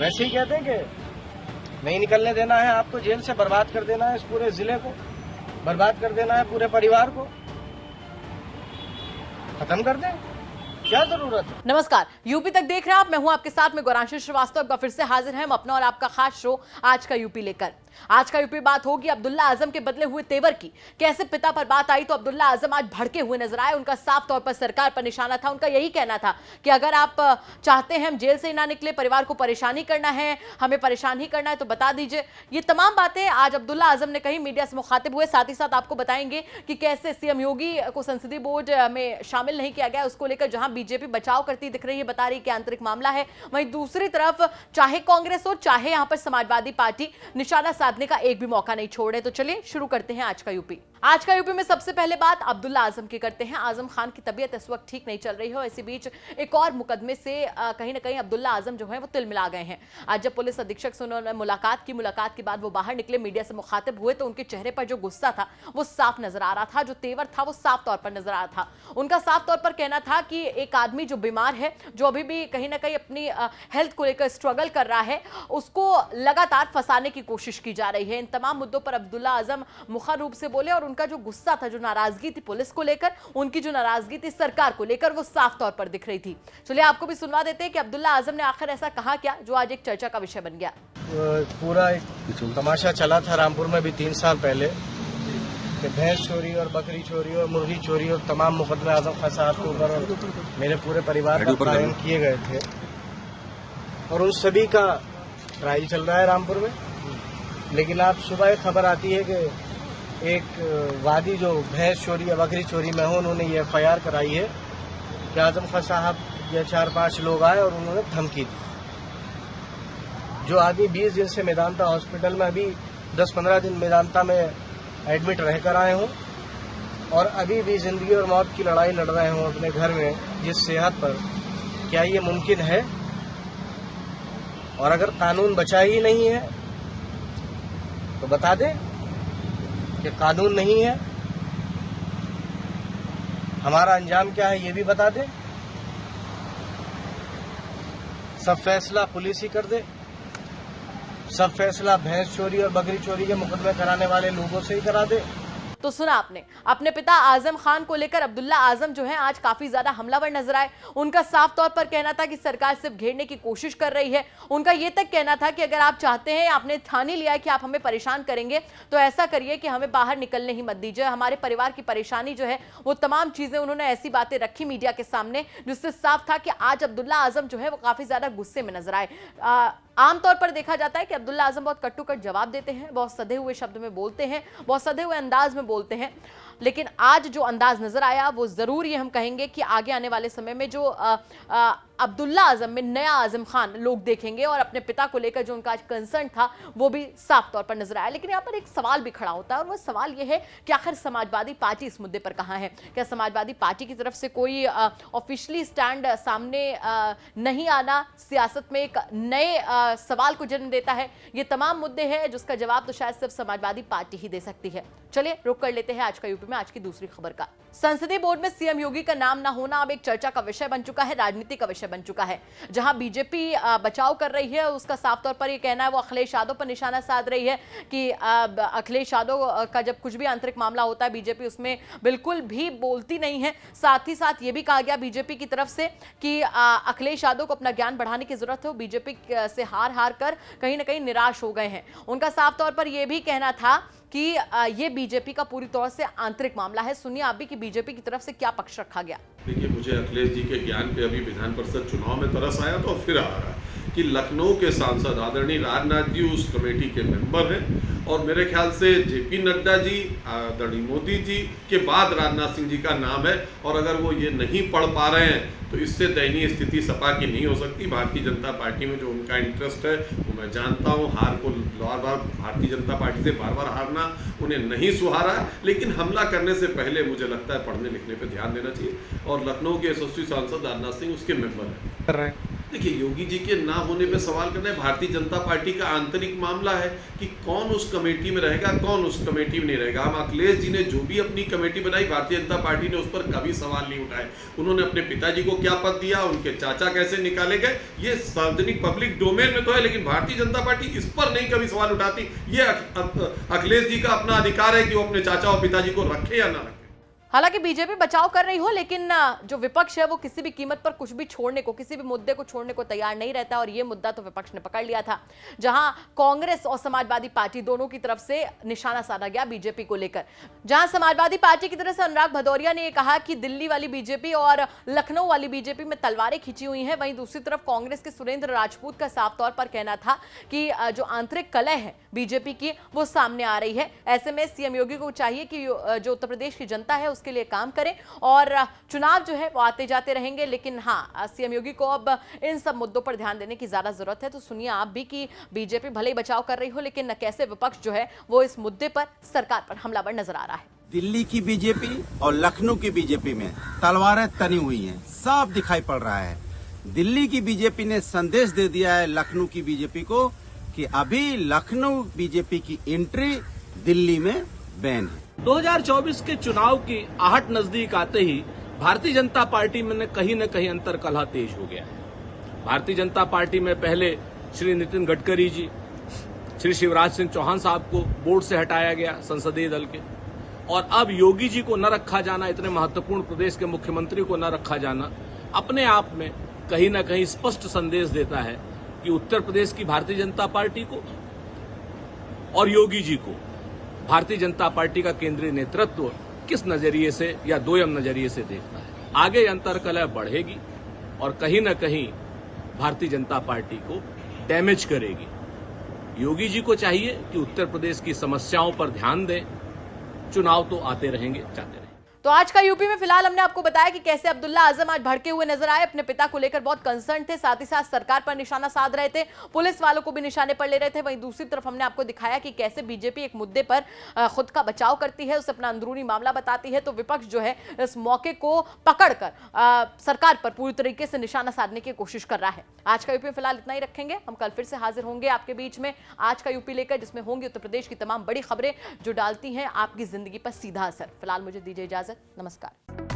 वैसे ही कहते हैं कि नहीं निकलने देना है आपको, जेल से बर्बाद कर देना है इस पूरे जिले को, बर्बाद कर देना है पूरे परिवार को, खत्म कर दें, क्या जरूरत है। नमस्कार, यूपी तक देख रहे हैं आप। मैं हूं आपके साथ में गौरांशी श्रीवास्तव का फिर से हाजिर है हम अपना और आपका खास शो आज का यूपी लेकर। आज का यूपी बात होगी अब्दुल्ला आजम के बदले हुए तेवर की। कैसे पिता पर बात आई तो अब्दुल्ला आजम आज भड़के हुए नजर आए। उनका साफ तौर पर सरकार पर निशाना था। उनका यही कहना था कि अगर आप चाहते हैं हम जेल से ना निकले, परिवार को परेशानी करना है, हमें परेशान ही करना है तो बता दीजिए। ये तमाम बातें आज अब्दुल्ला आजम ने कही, मीडिया से मुखातिब हुए। साथ ही साथ आपको बताएंगे कि कैसे सीएम योगी को संसदीय बोर्ड में शामिल नहीं किया गया, उसको लेकर जहां बीजेपी बचाव करती दिख रही है, बता रही कि आंतरिक मामला है, वहीं दूसरी तरफ चाहे कांग्रेस हो चाहे यहां पर समाजवादी पार्टी निशाना साधने का एक भी मौका नहीं छोड़ रहे। तो चलिए शुरू करते हैं आज का यूपी। आज का यूपी में सबसे पहले बात अब्दुल्ला आजम की करते हैं। आजम खान की तबीयत इस वक्त ठीक नहीं चल रही है। इसी बीच एक और मुकदमे से कहीं ना कहीं अब्दुल्ला आजम जो है वो तिलमिला गए हैं। आज जब पुलिस अधीक्षक से उन्होंने मुलाकात के बाद वो बाहर निकले, मीडिया से मुखातिब हुए तो उनके चेहरे पर जो गुस्सा था वो साफ नजर आ रहा था, जो तेवर था वो साफ तौर पर नजर आ रहा था। उनका साफ तौर पर कहना था कि एक आदमी जो बीमार है, जो अभी भी कहीं ना कहीं अपनी हेल्थ को लेकर स्ट्रगल कर रहा है, उसको लगातार फंसाने की कोशिश की जा रही है। इन तमाम मुद्दों पर अब्दुल्ला आजम मुखर रूप से बोले और उनका जो गुस्सा था, जो नाराजगी थी पुलिस को लेकर, उनकी जो नाराजगी थी सरकार को लेकर, वो साफ तौर पर दिख रही थी। चलिए आपको भी सुनवा देते हैं कि अब्दुल्ला आजम ने आखिर ऐसा कहा क्या जो आज एक चर्चा का विषय बन गया। पूरा एक तमाशा चला था रामपुर में भी 3 साल पहले कि भैंस चोरी और बकरी चोरी और मुर्गी चोरी और तमाम मुकदमे आजम खान साहब के ऊपर और मेरे पूरे परिवार पर कायम किए गए थे और उन सभी का ट्रायल चल रहा है रामपुर में। लेकिन आज सुबह एक खबर आती है कि एक वादी जो भैंस चोरी या बकरी चोरी में हो, उन्होंने ये FIR कराई है कि आजम खान साहब ये 4-5 लोग आए और उन्होंने धमकी दी। जो आदमी 20 दिन से मेदांता हॉस्पिटल में, अभी 10-15 दिन मेदांता में एडमिट रहकर आए हों और अभी भी जिंदगी और मौत की लड़ाई लड़ रहे हों अपने घर में जिस सेहत पर, क्या ये मुमकिन है? और अगर कानून बचा ही नहीं है तो बता दें कि कानून नहीं है, हमारा अंजाम क्या है ये भी बता दें। सब फैसला पुलिस ही कर दे, सब फैसला भैंस चोरी और बकरी चोरी के मुकदमे कराने वाले लोगों से ही करा दे। तो सुना आपने, अपने पिता आजम खान को लेकर अब्दुल्ला आजम जो है आज काफी ज्यादा हमलावर नजर आए। उनका साफ तौर पर कहना था कि सरकार सिर्फ घेरने की कोशिश कर रही है। उनका यह तक कहना था कि अगर आप चाहते हैं, आपने ठान ही लिया है कि आप हमें परेशान करेंगे तो ऐसा करिए कि हमें बाहर निकलने ही मत दीजिए। हमारे परिवार की परेशानी जो है वो तमाम चीजें उन्होंने ऐसी बातें रखी मीडिया के सामने जिससे साफ था कि आज अब्दुल्ला आजम जो है वो काफी ज्यादा गुस्से में नजर आए। आमतौर पर देखा जाता है कि अब्दुल्ला आजम बहुत कट्टू कट जवाब देते हैं, बहुत सधे हुए शब्द में बोलते हैं, बहुत सधे हुए अंदाज में बोलते हैं। लेकिन आज जो अंदाज नजर आया वो जरूर ये हम कहेंगे कि आगे आने वाले समय में जो अब्दुल्ला आजम में नया आजम खान लोग देखेंगे और अपने पिता को लेकर जो उनका आज कंसर्न था वो भी साफ तौर पर नजर आया। लेकिन यहाँ पर एक सवाल भी खड़ा होता है और वो सवाल ये है कि आखिर समाजवादी पार्टी इस मुद्दे पर कहाँ है? क्या समाजवादी पार्टी की तरफ से कोई ऑफिशियली स्टैंड सामने नहीं आना सियासत में एक नए सवाल को जन्म देता है? ये तमाम मुद्दे हैं जिसका जवाब तो शायद सिर्फ समाजवादी पार्टी ही दे सकती है। चलिए रुक कर लेते हैं आज का यूपी में आज की दूसरी खबर का। संसदीय बोर्ड में सीएम योगी का नाम ना होना अब एक चर्चा का विषय बन चुका है, राजनीति का विषय बन चुका है। जहां बीजेपी बचाव कर रही है, उसका साफ तौर पर यह कहना है, वो अखिलेश यादव पर निशाना साध रही है कि अखिलेश यादव का जब कुछ भी आंतरिक मामला होता है बीजेपी उसमें बिल्कुल भी बोलती नहीं है। साथ ही साथ ये भी कहा गया बीजेपी की तरफ से कि अखिलेश यादव को अपना ज्ञान बढ़ाने की जरूरत है। वो बीजेपी से हार कर कहीं ना कहीं निराश हो गए हैं। उनका साफ तौर पर यह भी कहना था कि ये बीजेपी का पूरी तौर से आंतरिक मामला है। सुनिए आप भी कि बीजेपी की तरफ से क्या पक्ष रखा गया। देखिए, मुझे अखिलेश जी के ज्ञान पे अभी विधान परिषद चुनाव में तरस आया तो फिर आ रहा कि लखनऊ के सांसद आदरणीय राजनाथ जी उस कमेटी के मेंबर हैं और मेरे ख्याल से जेपी नड्डा जी, आदरणीय मोदी जी के बाद राजनाथ सिंह जी का नाम है। और अगर वो ये नहीं पढ़ पा रहे हैं तो इससे दयनीय स्थिति सपा की नहीं हो सकती। भारतीय जनता पार्टी में जो उनका इंटरेस्ट है वो मैं जानता हूँ। हार को बार बार भारतीय जनता पार्टी से बार बार हारना उन्हें नहीं सुहारा, लेकिन हमला करने से पहले मुझे लगता है पढ़ने लिखने पर ध्यान देना चाहिए। और लखनऊ के यशस्वी सांसद राजनाथ सिंह उसके मेंबर हैं। देखिए, योगी जी के ना होने पे सवाल करना है भारतीय जनता पार्टी का आंतरिक मामला है कि कौन उस कमेटी में रहेगा, कौन उस कमेटी में नहीं रहेगा। हम अखिलेश जी ने जो भी अपनी कमेटी बनाई, भारतीय जनता पार्टी ने उस पर कभी सवाल नहीं उठाए। उन्होंने अपने पिताजी को क्या पद दिया, उनके चाचा कैसे निकाले गए, ये सार्वजनिक पब्लिक डोमेन में तो है, लेकिन भारतीय जनता पार्टी इस पर नहीं कभी सवाल उठाती। ये अखिलेश जी का अपना अधिकार है कि वो अपने चाचा और पिताजी को रखे या ना रखे। हालांकि बीजेपी बचाव कर रही हो, लेकिन जो विपक्ष है वो किसी भी कीमत पर कुछ भी छोड़ने को, किसी भी मुद्दे को छोड़ने को तैयार नहीं रहता। और ये मुद्दा तो विपक्ष ने पकड़ लिया था, जहां कांग्रेस और समाजवादी पार्टी दोनों की तरफ से निशाना साधा गया बीजेपी को लेकर। जहां समाजवादी पार्टी की तरफ से अनुराग भदौरिया ने कहा कि दिल्ली वाली बीजेपी और लखनऊ वाली बीजेपी में तलवारें खींची हुई हैं, वहीं दूसरी तरफ कांग्रेस के सुरेंद्र राजपूत का साफ तौर पर कहना था कि जो आंतरिक कलह है बीजेपी की वो सामने आ रही है। ऐसे में सीएम योगी को चाहिए कि जो उत्तर प्रदेश की जनता है के लिए काम करें, और चुनाव जो है वो आते जाते रहेंगे, लेकिन हाँ, सीएम योगी को अब इन सब मुद्दों पर ध्यान देने की ज्यादा जरूरत है। तो सुनिए आप भी कि बीजेपी भले ही बचाव कर रही हो, लेकिन कैसे विपक्ष जो है वो इस मुद्दे पर सरकार पर हमलावर नजर आ रहा है। दिल्ली की बीजेपी और लखनऊ की बीजेपी में तलवारें तनी हुई हैं, साफ दिखाई पड़ रहा है। दिल्ली की बीजेपी ने संदेश दे दिया है लखनऊ की बीजेपी को कि अभी लखनऊ बीजेपी की एंट्री दिल्ली में बैन है। 2024 के चुनाव की आहट नजदीक आते ही भारतीय जनता पार्टी में कहीं न कहीं अंतर्कलह तेज हो गया है। भारतीय जनता पार्टी में पहले श्री नितिन गडकरी जी, श्री शिवराज सिंह चौहान साहब को बोर्ड से हटाया गया संसदीय दल के, और अब योगी जी को न रखा जाना, इतने महत्वपूर्ण प्रदेश के मुख्यमंत्री को न रखा जाना, अपने आप में कहीं न कहीं स्पष्ट संदेश देता है कि उत्तर प्रदेश की भारतीय जनता पार्टी को और योगी जी को भारतीय जनता पार्टी का केंद्रीय नेतृत्व किस नजरिए से या दोयम नजरिए से देखता है। आगे अंतर्कलह बढ़ेगी और कहीं न कहीं भारतीय जनता पार्टी को डैमेज करेगी। योगी जी को चाहिए कि उत्तर प्रदेश की समस्याओं पर ध्यान दें। चुनाव तो आते रहेंगे, जाते रहेंगे। तो आज का यूपी में फिलहाल हमने आपको बताया कि कैसे अब्दुल्ला आजम आज भड़के हुए नजर आए, अपने पिता को लेकर बहुत कंसर्न थे, साथ ही साथ सरकार पर निशाना साध रहे थे, पुलिस वालों को भी निशाने पर ले रहे थे। वहीं दूसरी तरफ हमने आपको दिखाया कि कैसे बीजेपी एक मुद्दे पर खुद का बचाव करती है, उसे अपना अंदरूनी मामला बताती है, तो विपक्ष जो है इस मौके को पकड़कर सरकार पर पूरी तरीके से निशाना साधने की कोशिश कर रहा है। आज का यूपी में फिलहाल इतना ही रखेंगे, हम कल फिर से हाजिर होंगे आपके बीच में आज का यूपी लेकर, जिसमें होंगी उत्तर प्रदेश की तमाम बड़ी खबरें जो डालती हैं आपकी जिंदगी पर सीधा असर। फिलहाल मुझे दीजिए इजाजत, नमस्कार।